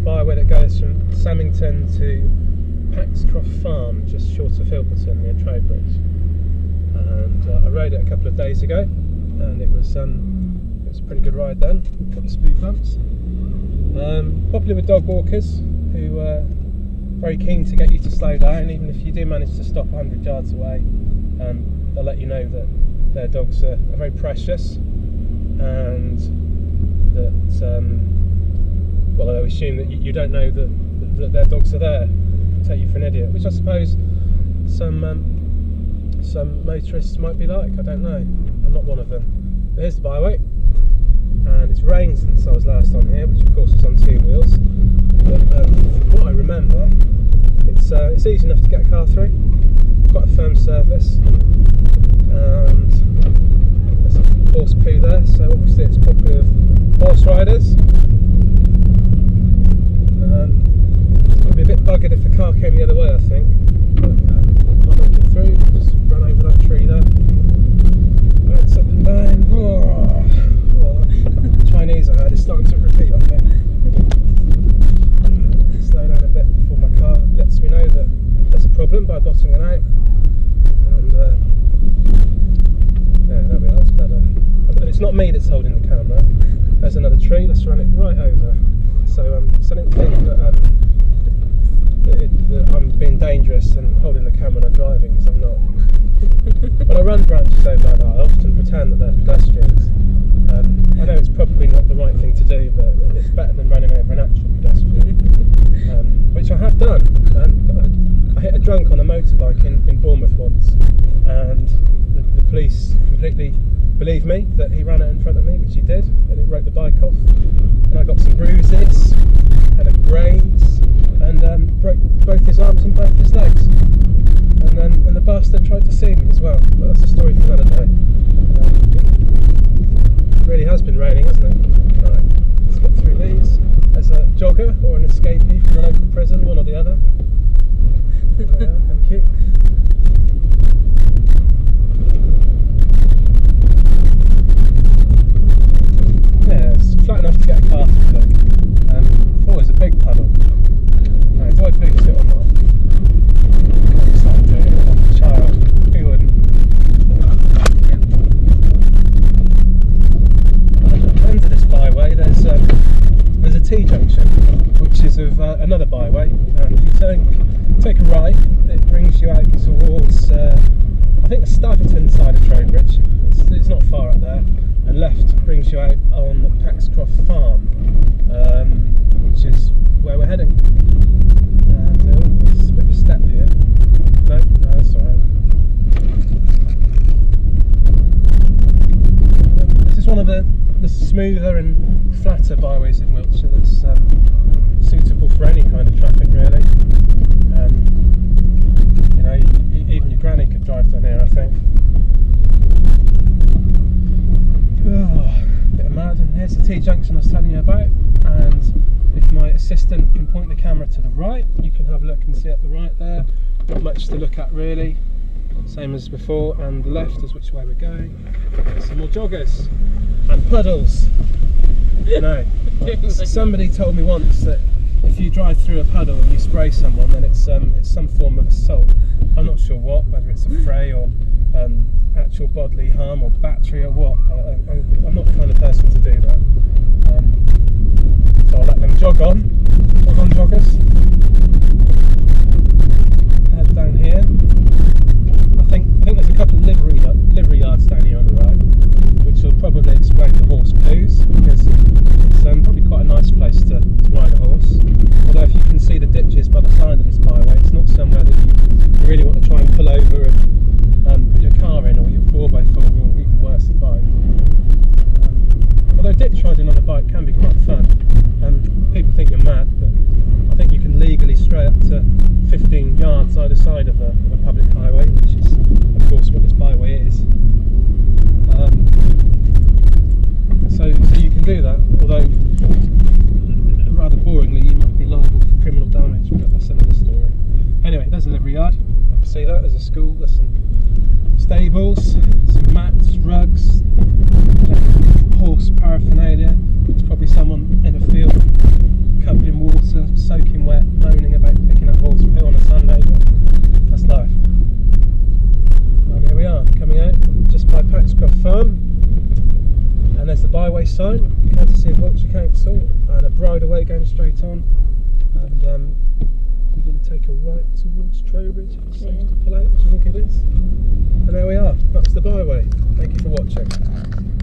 byway that goes from Semington to Paxcroft Farm, just short of Hilperton near Trowbridge. And I rode it a couple of days ago, and it was a pretty good ride then. Got the speed bumps. Popular with dog walkers who are very keen to get you to slow down, even if you do manage to stop 100 yards away. They'll let you know that their dogs are very precious, and that well, they'll assume that you don't know that their dogs are there, take you for an idiot, which I suppose some motorists might be like. I don't know. I'm not one of them. But here's the byway, and it's rained since I was last on here, which of course was on 2 wheels. But from what I remember, it's easy enough to get a car through. Quite a firm surface, and there's a horse poo there, so obviously it's popular with horse riders. It'd be a bit buggered if a car came the other way, I think. But I'll make it through. Just run over that tree there. Bounce up and down. Well, Chinese I heard is starting to repeat on me. Slow down a bit before my car lets me know that there's a problem by bottoming out. And yeah, there we are, that's better. But it's not me that's holding the camera. There's another tree, let's run it right over. So I don't think that I'm being dangerous and holding the camera when I'm driving, because I'm not. When I run branches over like that, I often pretend that they're pedestrians. I know it's probably not the right thing to do, but it's better than running over an actual pedestrian, which I have done. I hit a drunk on a motorbike in Bournemouth once, and the police completely believed me that he ran out in front of me, which he did, and it wrote the bike off. And I got some bruises and a graze, and broke both his arms and both his legs. And the bastard tried to sue me as well, but that's a story for another day. It really has been raining, hasn't it? Right, let's get through these. There's a jogger or an escapee from a local prison, one or the other. There we are, thank you. Yeah, it's flat enough to get a car through, look. Oh, there's a big puddle. Now, do I boost it or not? Yes, I do. I'm a child. Who wouldn't? At the end of this byway, there's a T-junction, which is of another byway, and if you take a right, it brings you out towards, I think, the Staverton side of Trowbridge. It's not far up there. And left brings you out on Paxcroft Farm, which is where we're heading. And there's a bit of a step here. No, that's alright. This is one of the smoother and flatter byways in Wiltshire that's suitable for any kind of traffic, really. You know, even your granny could drive down here, I think. Oh, bit of mud, and here's the T-junction I was telling you about, and if my assistant can point the camera to the right, you can have a look and see at the right there. Not much to look at really, same as before, and the left is which way we're going. Some more joggers and puddles. You know, somebody told me once that if you drive through a puddle and you spray someone, then it's some form of assault. I'm not sure what, whether it's a fray or actual bodily harm or battery or what. I'm not the kind of person to do that. So I'll let them jog on joggers. Head down here. I think there's a couple of livery yards down here on the right, which will probably explain the horse poos, because it's probably quite a nice place to ride a horse. Although if you can see the ditches by the side of this byway, it's not somewhere that you really want to try and pull over and put your car in, or your 4x4, or even worse, the bike. Although ditch riding on a bike can be quite fun, and people think you're mad, but I think you can legally stray up to 15 yards either side of a public highway, which is of course what this byway is. So you can do that, although rather boringly you might be liable for criminal damage, but that's another story. Anyway, there's a livery yard. You can see that, there's a school, there's some stables, some mats, rugs, horse paraphernalia. There's probably someone in a field covered in water byway sign, courtesy of Wiltshire Council, and a bridleway going straight on. And we're going to take a right towards Trowbridge. It's safe to pull out, which I think it is. And there we are. That's the byway. Thank you for watching.